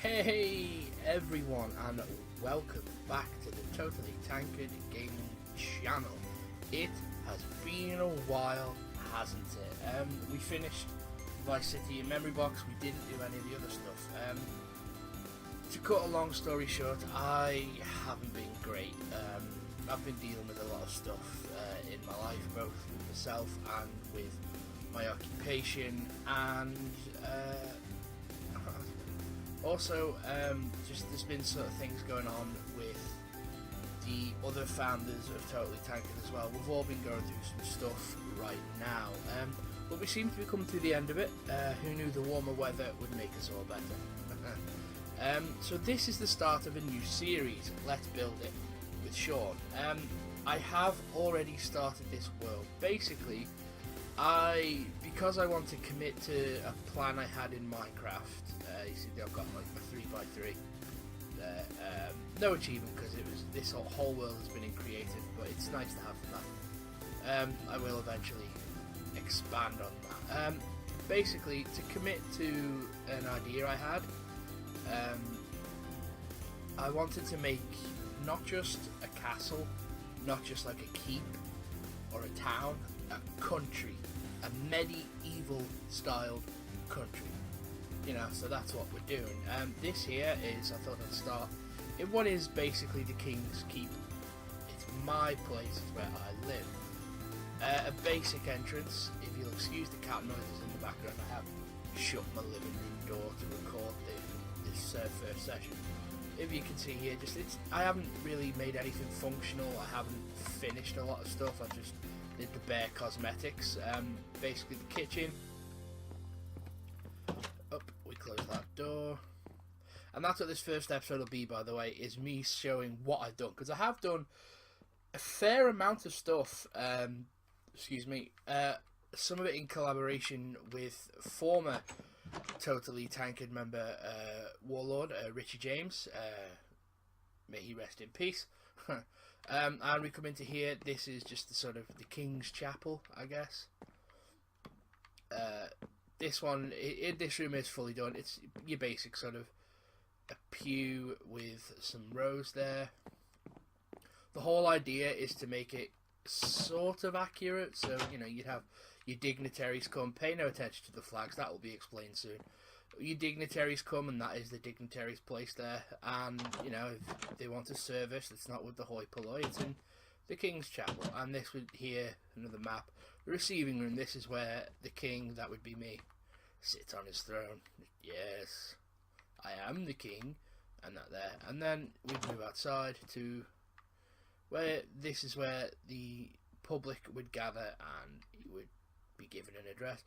Hey everyone, and welcome back to the Totally Tankered Gaming channel. It has been a while, hasn't it? We finished Vice City in Memory Box. We didn't do any of the other stuff. To cut a long story short, I haven't been great. I've been dealing with a lot of stuff in my life, both with myself and with my occupation, and also, just there's been sort of things going on with the other founders of Totally Tankered as well. We've all been going through some stuff right now, but we seem to be coming to the end of it. Who knew the warmer weather would make us all better? So this is the start of a new series, Let's Build It, with Sean. I have already started this world. Basically, because I want to commit to a plan I had in Minecraft. You see, I've got like my 3x3. No achievement because this whole world has been created, but it's nice to have that. I will eventually expand on that. Basically, to commit to an idea I had, I wanted to make not just a castle, not just like a keep or a town, a country, a medieval styled country. You know, so that's what we're doing. This here is, I thought I'd start in what is basically the King's Keep. It's my place, it's where I live. A basic entrance. If you'll excuse the cat noises in the background, I have shut my living room door to record this first session. If you can see here, I haven't really made anything functional. I haven't finished a lot of stuff. I just did the bare cosmetics. Basically the kitchen. Up, we close that door. And that's what this first episode will be, by the way, is me showing what I've done. Because I have done a fair amount of stuff, some of it in collaboration with former Totally Tankered member, Warlord, Richie James. May he rest in peace. And we come into here. This is just the sort of the King's Chapel, I guess. This one, this room is fully done. It's your basic sort of a pew with some rows there. The whole idea is to make it sort of accurate. So, you know, you'd have your dignitaries come. Pay no attention to the flags. That will be explained soon. Your dignitaries come, and that is the dignitaries' place there. And, you know, if they want a service, it's not with the hoi polloi. It's in the King's Chapel. And this would here, another map. The receiving room, this is where the king, that would be me, sits on his throne. Yes, I am the king, and that there. And then we'd move outside to where this is where the public would gather and you would be given an address.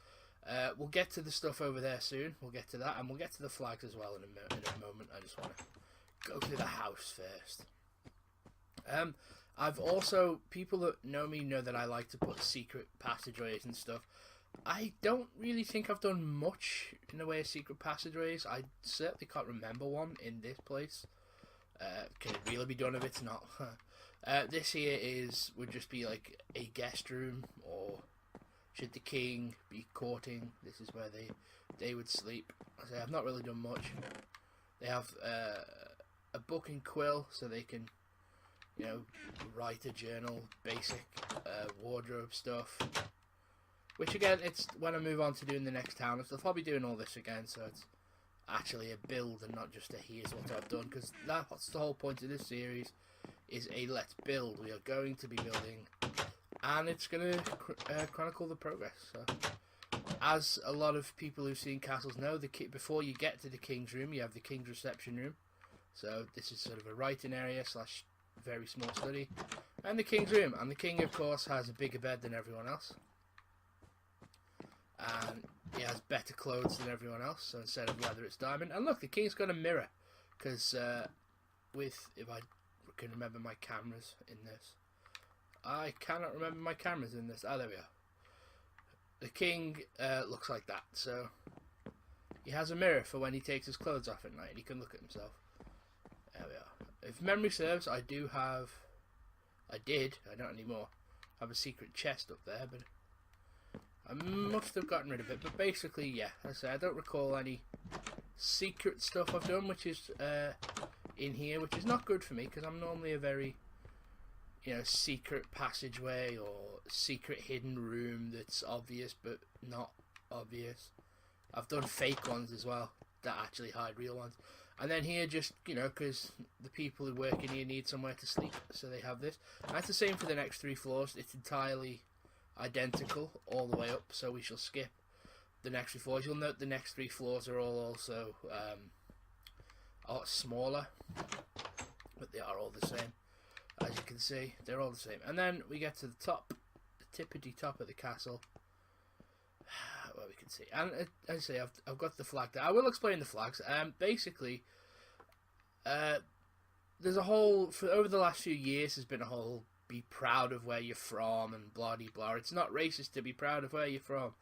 We'll get to the stuff over there soon. We'll get to that, and we'll get to the flags as well in a moment. I just want to go through the house first. I've also, people that know me know that I like to put secret passageways and stuff. I don't really think I've done much in the way of secret passageways. I certainly can't remember one in this place. Can it really be done if it's not? This here would just be like a guest room, or should the king be courting, this is where they would sleep. I say I've not really done much. They have a book and quill so they can, you know, write a journal, basic wardrobe stuff. Which again, it's when I move on to doing the next town and stuff, I'll be doing all this again, so it's actually a build and not just a here's what I've done, because that's the whole point of this series, is a let's build. We are going to be building, and it's going to chronicle the progress. So, as a lot of people who've seen castles know, before you get to the king's room, you have the king's reception room. So this is sort of a writing area / very small study, and the king's room. And the king, of course, has a bigger bed than everyone else, and he has better clothes than everyone else. So instead of leather, it's diamond. And look, the king's got a mirror, because if I can remember my cameras in this, I cannot remember my cameras in this. Ah, there we are. The king looks like that. So he has a mirror for when he takes his clothes off at night, and he can look at himself. There we are. If memory serves, I did, I don't anymore, have a secret chest up there, but I must have gotten rid of it, but basically, yeah, as I say, I don't recall any secret stuff I've done, which is in here, which is not good for me, because I'm normally a very, you know, secret passageway or secret hidden room that's obvious but not obvious. I've done fake ones as well that actually hide real ones. And then here, just, you know, because the people who work in here need somewhere to sleep, so they have this. And that's the same for the next 3 floors. It's entirely identical all the way up, so we shall skip the next 3 floors. You'll note the next 3 floors are all also a lot smaller, but they are all the same. As you can see, they're all the same. And then we get to the top, the tippity top of the castle, where we can see. And as I say, I've got the flag there. I will explain the flags. Basically, there's a whole, for over the last few years, there's been a whole be proud of where you're from and blah de blah. It's not racist to be proud of where you're from.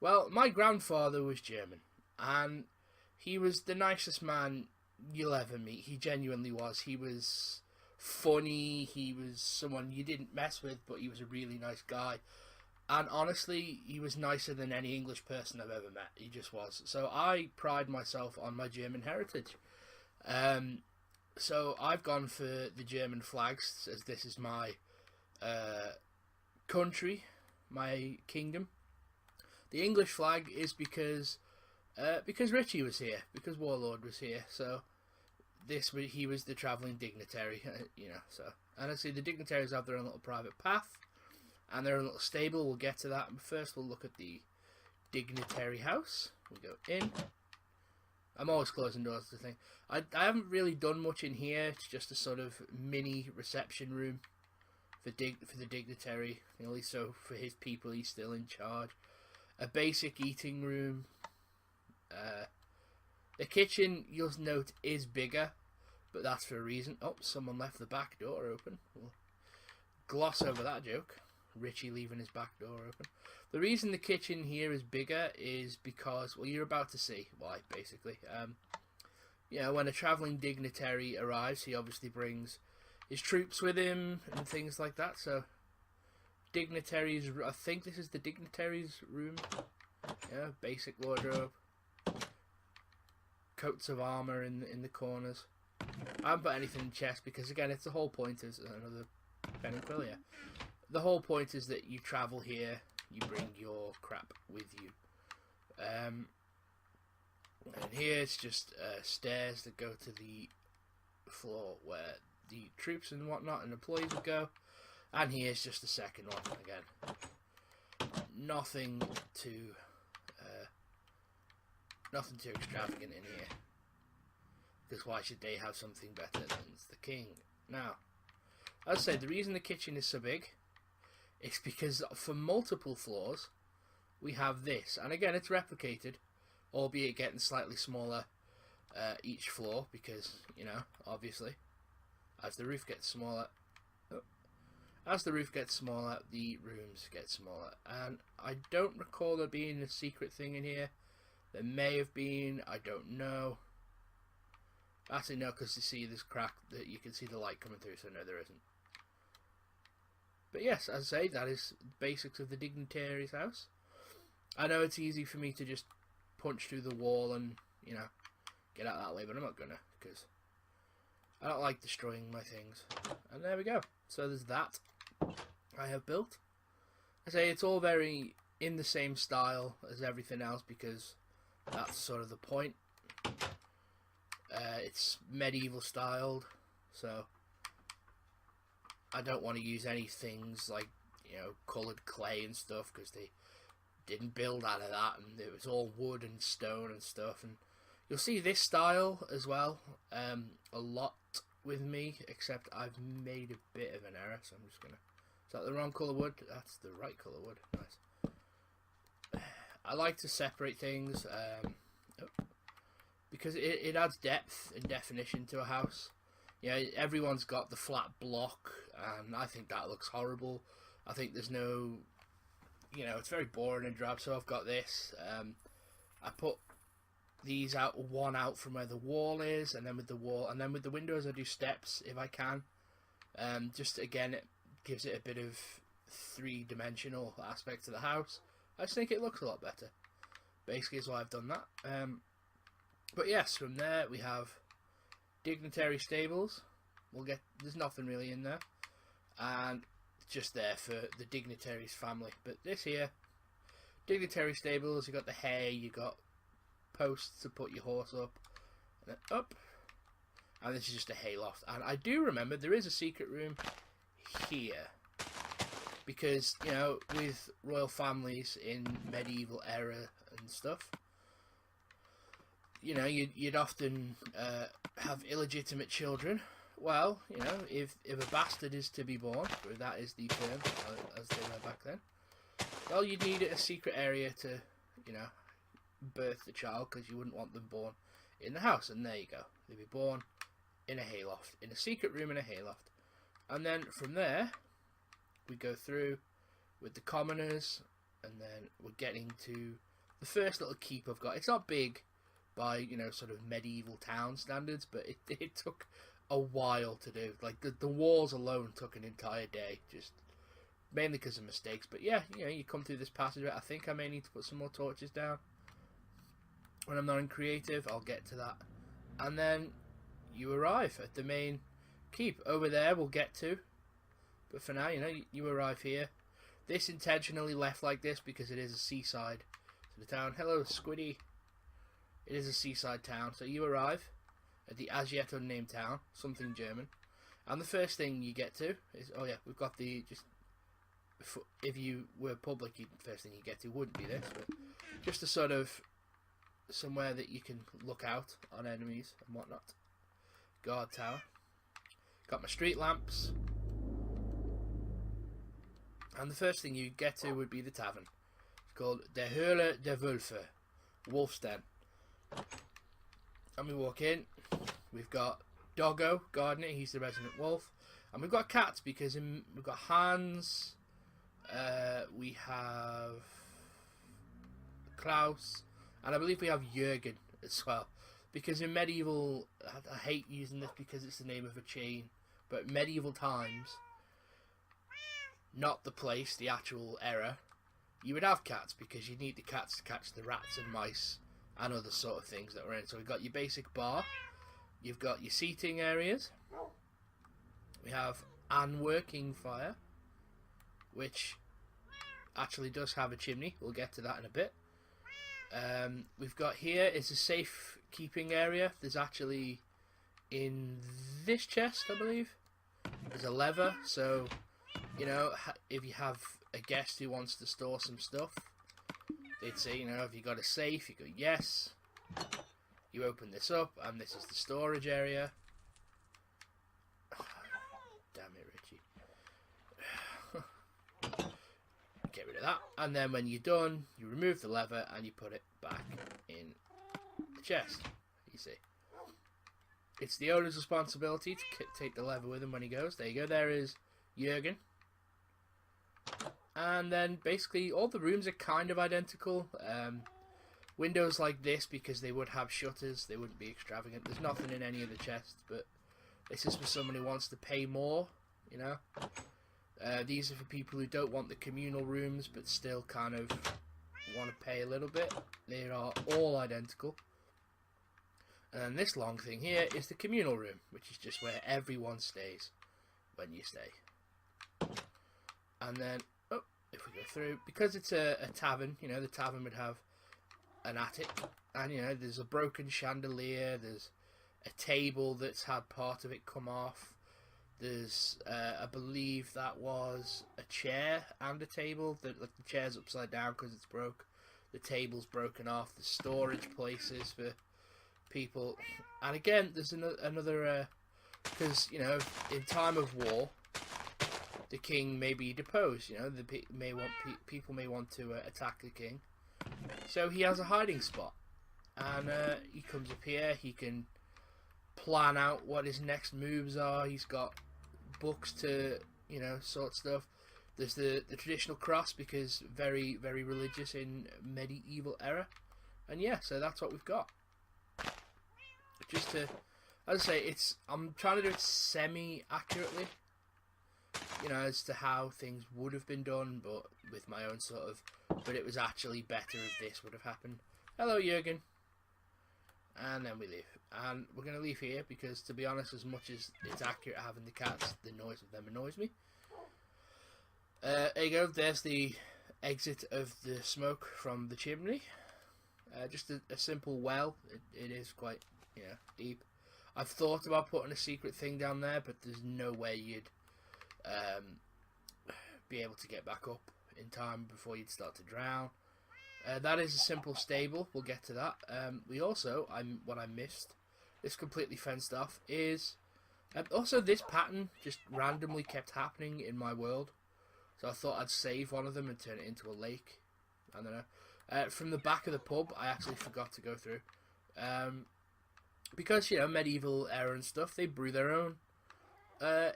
Well, my grandfather was German, and he was the nicest man you'll ever meet. He genuinely was. He was funny. He was someone you didn't mess with, but he was a really nice guy. And honestly, he was nicer than any English person I've ever met. He just was. So I pride myself on my German heritage. So I've gone for the German flags, as this is my country, my kingdom. The English flag is because Richie was here, because Warlord was here. So he was the travelling dignitary, you know. So, and I see the dignitaries have their own little private path and their own little stable. We'll get to that. But first, we'll look at the dignitary house. We go in. I'm always closing doors to the thing. I haven't really done much in here. It's just a sort of mini reception room for the dignitary. You know, so for his people, he's still in charge. A basic eating room. The kitchen, you'll note, is bigger, but that's for a reason. Oh, someone left the back door open. We'll gloss over that joke. Richie leaving his back door open. The reason the kitchen here is bigger is because, well, you're about to see why, basically. You know, when a travelling dignitary arrives, he obviously brings his troops with him and things like that. So, dignitaries, I think this is the dignitaries' room. Yeah, basic wardrobe. Coats of armour in the corners. I haven't put anything in chest because, again, it's the whole point is another pen and quill here. The whole point is that you travel here, you bring your crap with you. And here it's just stairs that go to the floor where the troops and whatnot and employees would go. And here's just the second one again. Nothing too extravagant in here. Because why should they have something better than the king? Now, as I say, the reason the kitchen is so big is because for multiple floors, we have this. And again, it's replicated, albeit getting slightly smaller each floor because, you know, obviously, as the roof gets smaller, the rooms get smaller. And I don't recall there being a secret thing in here. There may have been, I don't know. Actually, no, because you see this crack, that you can see the light coming through, so no, there isn't. But yes, as I say, that is the basics of the dignitary's house. I know it's easy for me to just punch through the wall and, you know, get out that way, but I'm not gonna, because I don't like destroying my things. And there we go. So there's that I have built. I say it's all very in the same style as everything else because that's sort of the point. It's medieval styled, so I don't want to use any things like, you know, coloured clay and stuff because they didn't build out of that, and it was all wood and stone and stuff. And you'll see this style as well a lot with me, except I've made a bit of an error, so I'm just gonna. Is that the wrong colour wood? That's the right colour wood. Nice. I like to separate things. Because it adds depth and definition to a house. You know, everyone's got the flat block, and I think that looks horrible. I think there's no, you know, it's very boring and drab. So I've got this. I put these one out from where the wall is, and then with the wall, and then with the windows, I do steps if I can. Just again, it gives it a bit of three-dimensional aspect to the house. I just think it looks a lot better. Basically is why I've done that. But yes, from there we have dignitary stables. There's nothing really in there, and just there for the dignitary's family. But this here, dignitary stables, you got the hay, you got posts to put your horse up, and then up, and this is just a hay loft. And I do remember there is a secret room here, because, you know, with royal families in medieval era and stuff, you know, you'd often have illegitimate children. Well, you know, if a bastard is to be born, or that is the term, as they were back then, well, you'd need a secret area to, you know, birth the child, because you wouldn't want them born in the house. And there you go. They'd be born in a hayloft, in a secret room in a hayloft. And then from there, we go through with the commoners, and then we're getting to the first little keep I've got. It's not big by, you know, sort of medieval town standards, but it took a while to do. Like, the walls alone took an entire day, just mainly because of mistakes. But yeah, you know, you come through this passage. I think I may need to put some more torches down when I'm not in creative. I'll get to that. And then you arrive at the main keep. Over there we'll get to, but for now, you know, you arrive here. This intentionally left like this because it is a seaside to the town. Hello, Squiddy. It is a seaside town, so you arrive at the as yet unnamed town, something German, and the first thing you get to is, oh yeah, we've got the, just, if you were public, the first thing you get to wouldn't be this, but just a sort of somewhere that you can look out on enemies and whatnot. Guard tower. Got my street lamps, and the first thing you get to would be the tavern. It's called Der Höhle der Wölfe, Wolf's Den. And we walk in, we've got Doggo guarding it, he's the resident wolf, and we've got cats because we've got Hans, we have Klaus, and I believe we have Jürgen as well. Because in medieval, I hate using this because it's the name of a chain, but medieval times, not the place, the actual era, you would have cats because you need the cats to catch the rats and mice and other sort of things that were in. So we've got your basic bar, you've got your seating areas, we have an working fire, which actually does have a chimney. We'll get to that in a bit. We've got here is a safe keeping area. There's actually, in this chest, I believe, there's a lever, so, you know, if you have a guest who wants to store some stuff, they'd say, you know, have you got a safe? You go, yes. You open this up, and this is the storage area. Damn it, Richie. Get rid of that, and then when you're done, you remove the lever and you put it back in the chest. You see, it's the owner's responsibility to take the lever with him when he goes. There you go. There is Jürgen. And then basically all the rooms are kind of identical. Windows like this, because they would have shutters, they wouldn't be extravagant. There's nothing in any of the chests, but this is for someone who wants to pay more, you know. These are for people who don't want the communal rooms but still kind of want to pay a little bit. They are all identical. And then this long thing here is the communal room, which is just where everyone stays when you stay. And then, oh, if we go through, because it's a tavern, you know, the tavern would have an attic, and, you know, there's a broken chandelier, there's a table that's had part of it come off. There's, I believe that was a chair and a table. Like, the chair's upside down because it's broke. The table's broken off. There's storage places for people. And again, there's another, because, you know, in time of war, the king may be deposed. You know, people may want to attack the king. So he has a hiding spot. And he comes up here. He can plan out what his next moves are. He's got books to, you know, sort stuff. There's the traditional cross, because very, very religious in medieval era. And yeah, so that's what we've got. Just to, as I say, I'm trying to do it semi-accurately. you know, as to how things would have been done, but with my own sort of, but it was actually better if this would have happened. Hello, Jurgen. And then we leave. And we're going to leave here because, to be honest, as much as it's accurate having the cats, the noise of them annoys me. There you go. There's the exit of the smoke from the chimney. Just a simple well. It is quite, you know, deep. I've thought about putting a secret thing down there, but there's no way you'd be able to get back up in time before you'd start to drown. That is a simple stable. We'll get to that. We also, what I missed, this completely fenced off, is also this pattern just randomly kept happening in my world. So I thought I'd save one of them and turn it into a lake. I don't know. From the back of the pub, I actually forgot to go through. Because, you know, medieval era and stuff, they brew their own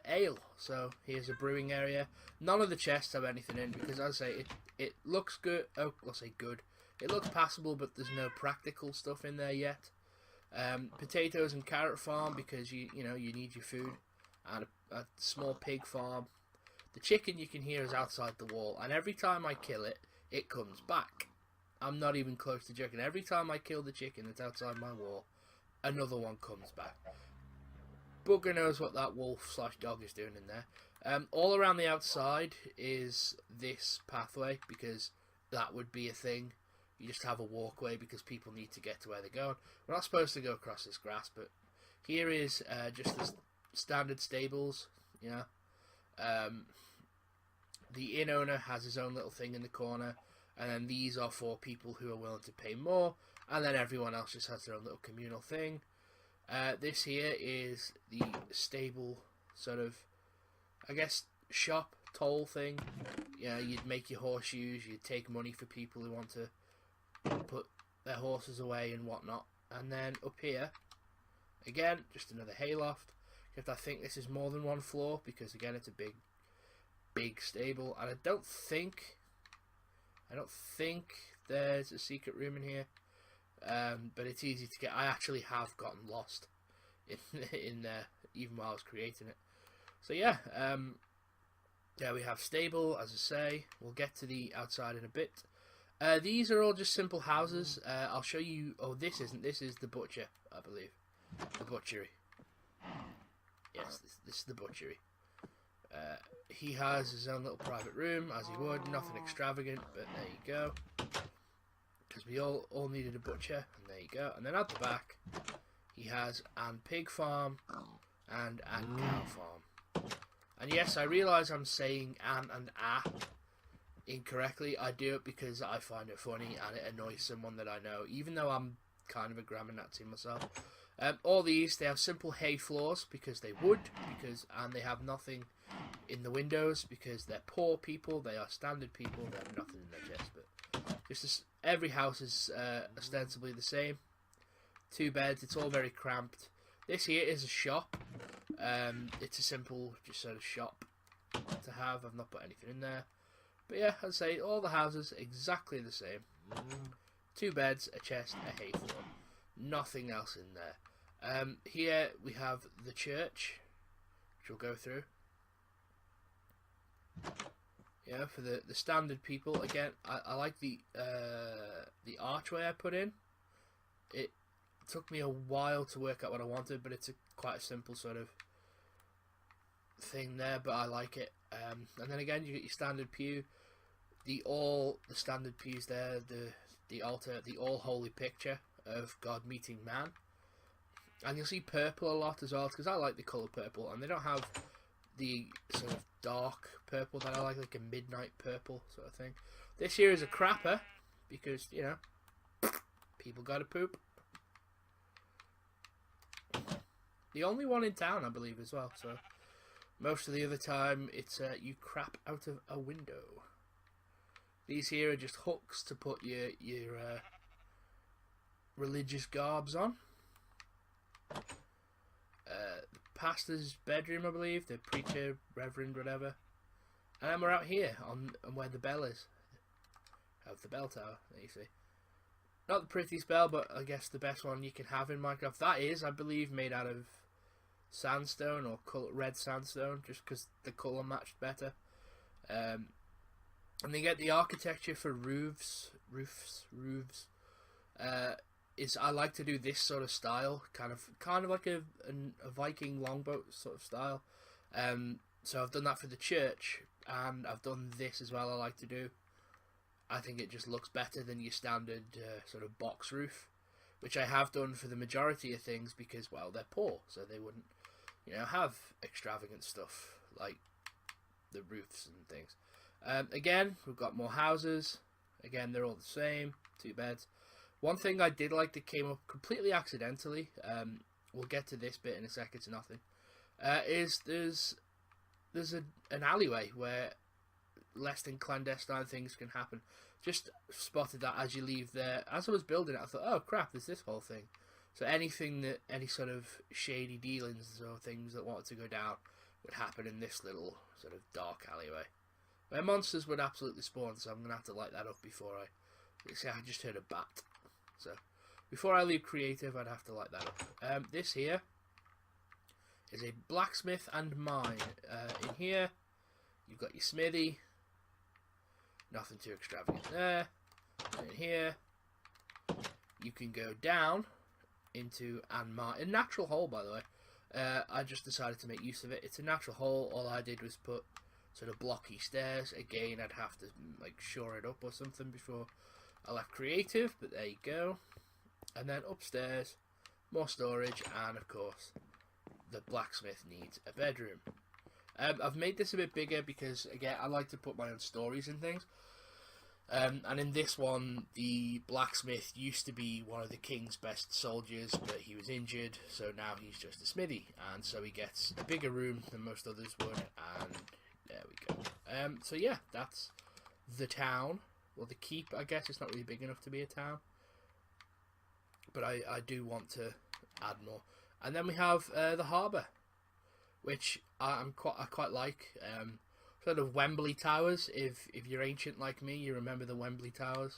ale. So here's a brewing area. None of the chests have anything in because, as I say, it looks good. Oh, I'll say good. It looks passable, but there's no practical stuff in there yet. Potatoes and carrot farm because you know you need your food, and a small pig farm. The chicken you can hear is outside the wall, and every time I kill it, it comes back. I'm not even close to joking. Every time I kill the chicken that's outside my wall, another one comes back. Bugger knows what that wolf/dog is doing in there. All around the outside is this pathway because that would be a thing. You just have a walkway because people need to get to where they're going. We're not supposed to go across this grass, but here is just the standard stables, you know. The inn owner has his own little thing in the corner, and then these are for people who are willing to pay more, and then everyone else just has their own little communal thing. This here is the stable sort of, I guess, shop toll thing. You know, you'd make your horseshoes, you'd take money for people who want to put their horses away and whatnot. And then up here, again, just another hayloft. Except I think this is more than one floor because, again, it's a big stable. And I don't think there's a secret room in here. But it's easy to get. I actually have gotten lost in there even while I was creating it. So yeah, yeah, we have stable, as I say. We'll get to the outside in a bit. These are all just simple houses. I'll show you. Oh, this isn't. This is the butcher, I believe. The butchery. Yes, this is the butchery. He has his own little private room, as he would. Nothing extravagant, but there you go. Because we all needed a butcher, and there you go. And then at the back, he has an pig farm and an cow farm. And yes, I realise I'm saying an and a incorrectly. I do it because I find it funny and it annoys someone that I know, even though I'm kind of a grammar Nazi myself. All these, they have simple hay floors because they would, and they have nothing in the windows because they're poor people. They are standard people. They have nothing in their chest, but just as every house is ostensibly the same. 2 beds. It's all very cramped. This here is a shop. It's a simple, just sort of shop to have. I've not put anything in there. But yeah, I'd say all the houses exactly the same. 2 beds, a chest, a hay floor. Nothing else in there. Here we have the church, which we'll go through. Yeah, for the standard people. Again, I like the archway I put in. It took me a while to work out what I wanted, but it's quite a simple sort of thing there, but I like it. And then again, you get your standard pew. The standard pews there, the altar, the all holy picture of God meeting man. And you'll see purple a lot as well, because I like the colour purple, and they don't have the sort of dark purple that I like a midnight purple sort of thing. This here is a crapper, because, you know, people gotta poop. The only one in town, I believe, as well, so most of the other time it's you crap out of a window. These here are just hooks to put your religious garbs on. The pastor's bedroom, I believe, the preacher, reverend, whatever. And then we're out here on where the bell is. Of the bell tower, there you see. Not the prettiest bell, but I guess the best one you can have in Minecraft. That is, I believe, made out of sandstone or red sandstone, just because the colour matched better. And then get the architecture for roofs. Is I like to do this sort of style, kind of like a Viking longboat sort of style. So I've done that for the church, and I've done this as well. I like to do. I think it just looks better than your standard sort of box roof, which I have done for the majority of things because, well, they're poor, so they wouldn't, have extravagant stuff like the roofs and things. Again, we've got more houses. Again, they're all the same, 2 beds. One thing I did like that came up completely accidentally, we'll get to this bit in a second, it's nothing, is there's an alleyway where less than clandestine things can happen. Just spotted that as you leave there. As I was building it, I thought, oh crap, there's this whole thing. So any sort of shady dealings or things that wanted to go down would happen in this little sort of dark alleyway, where monsters would absolutely spawn, so I'm going to have to light that up before I just heard a bat. So before I leave creative, I'd have to light that up. This here is a blacksmith and mine. In here, you've got your smithy. Nothing too extravagant there. And in here, you can go down into a natural hole, by the way. I just decided to make use of it. It's a natural hole. All I did was put sort of blocky stairs. Again, I'd have to shore it up or something before I left creative, but there you go. And then upstairs, more storage, and of course, the blacksmith needs a bedroom. I've made this a bit bigger because, again, I like to put my own stories in things. And in this one, the blacksmith used to be one of the king's best soldiers, but he was injured, so now he's just a smithy. And so he gets a bigger room than most others would, and there we go. So yeah, that's the town. Well, the keep, I guess. It's not really big enough to be a town. But I do want to add more. And then we have the harbour, which I quite like. Sort of Wembley Towers. If you're ancient like me, you remember the Wembley Towers.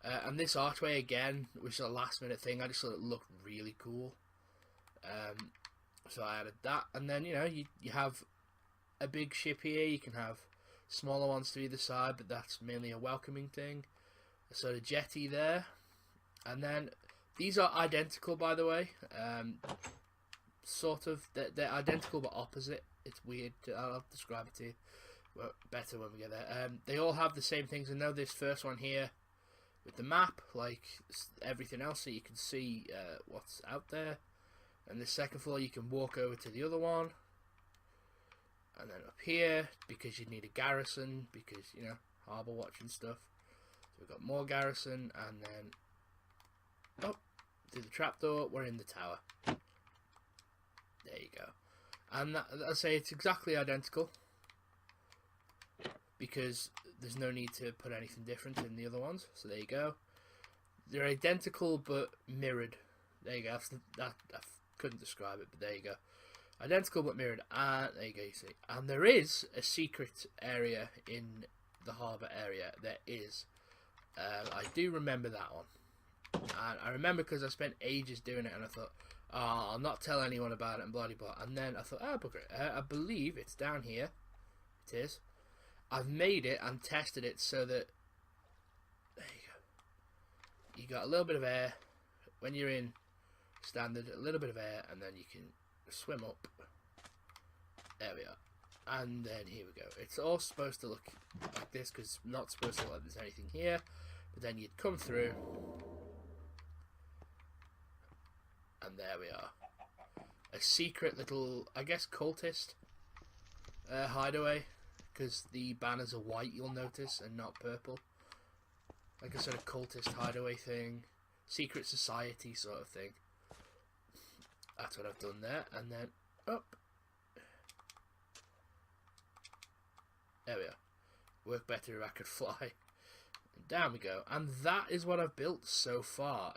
And this archway again, which is a last minute thing, I just thought it looked really cool. So I added that. And then, you have a big ship here. You can have smaller ones to either side, but that's mainly a welcoming thing. A sort of jetty there. And then these are identical, by the way. Sort of, they're identical but opposite. It's weird. I'll describe it to you better when we get there. They all have the same things. I know this first one here with the map, like everything else, so you can see what's out there. And the second floor, you can walk over to the other one. And then up here, because you need a garrison, because, harbour watch and stuff. So we've got more garrison, and then through the trapdoor, we're in the tower. There you go. And I say it's exactly identical, because there's no need to put anything different in the other ones. So there you go. They're identical but mirrored. There you go. I couldn't describe it, but there you go. Identical but mirrored. And there you go, you see. And there is a secret area in the harbour area. There is. I do remember that one. And I remember because I spent ages doing it, and I thought, I'll not tell anyone about it, and blah, blah, blah. And then I thought, I believe it's down here. It is. I've made it and tested it so that, there you go. You got a little bit of air. When you're in standard, a little bit of air, and then you can swim up. There we are. And then here we go. It's all supposed to look like this, because it's not supposed to look like there's anything here. But then you'd come through. And there we are. A secret little, I guess, cultist hideaway. Because the banners are white, you'll notice, and not purple. Like a sort of cultist hideaway thing. Secret society sort of thing. That's what I've done there. And then up. There we are. Work better if I could fly. And down we go. And that is what I've built so far.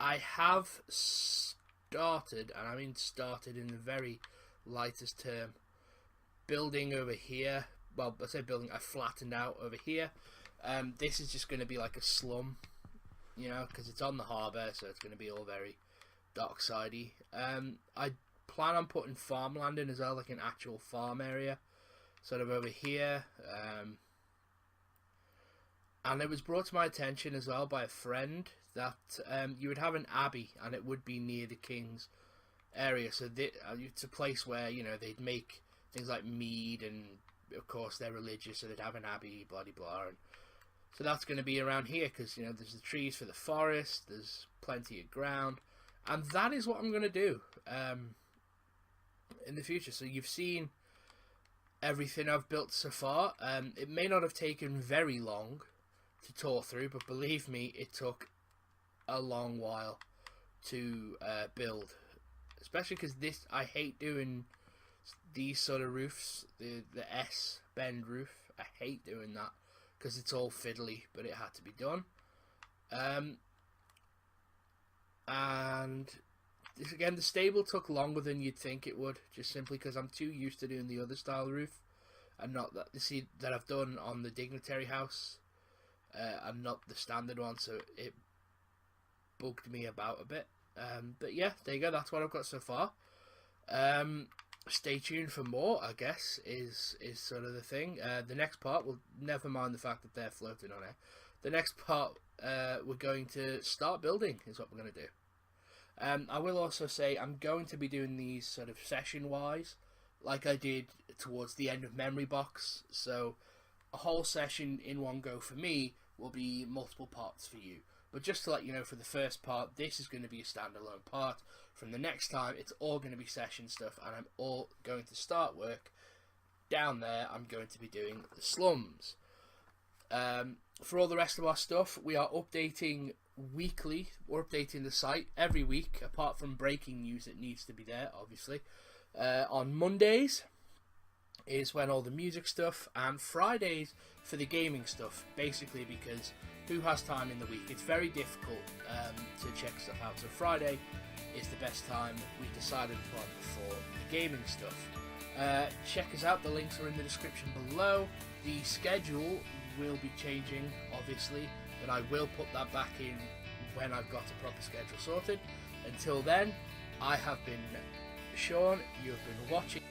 I have started, and I mean started in the very lightest term, building over here. Well, I say building, I flattened out over here. This is just going to be like a slum, because it's on the harbour, so it's going to be all very dark sidey. I plan on putting farmland in as well, like an actual farm area, sort of over here. And it was brought to my attention as well by a friend that you would have an abbey, and it would be near the king's area. So it's a place where, you know, they'd make things like mead, and of course they're religious, so they'd have an abbey, blah blah blah. And so that's going to be around here because, you know, there's the trees for the forest, there's plenty of ground, and that is what I'm going to do in the future. So you've seen everything I've built so far. It may not have taken very long to tour through, but believe me, it took a long while to build, especially because I hate doing these sort of roofs, the S bend roof. I hate doing that because it's all fiddly, but it had to be done. And this, again, the stable took longer than you'd think it would, just simply because I'm too used to doing the other style roof, and not that that I've done on the dignitary house, and not the standard one, so it bugged me about a bit. But yeah, there you go, that's what I've got so far. Stay tuned for more, I guess, is sort of the thing. The next part, well, never mind the fact that they're floating on air. The next part, we're going to start building, is what we're going to do. I will also say I'm going to be doing these sort of session-wise, like I did towards the end of Memory Box. So a whole session in one go for me will be multiple parts for you. But just to let you know, for the first part, this is going to be a standalone part. From the next time, it's all going to be session stuff, and I'm all going to start work down there. I'm going to be doing the slums. For all the rest of our stuff, we are updating weekly. We're updating the site every week, apart from breaking news that needs to be there, obviously. On Mondays is when all the music stuff, and Fridays for the gaming stuff, basically because who has time in the week? It's very difficult to check stuff out. So Friday is the best time we decided upon for the gaming stuff. Check us out. The links are in the description below. The schedule will be changing, obviously, but I will put that back in when I've got a proper schedule sorted. Until then, I have been Sean. You've been watching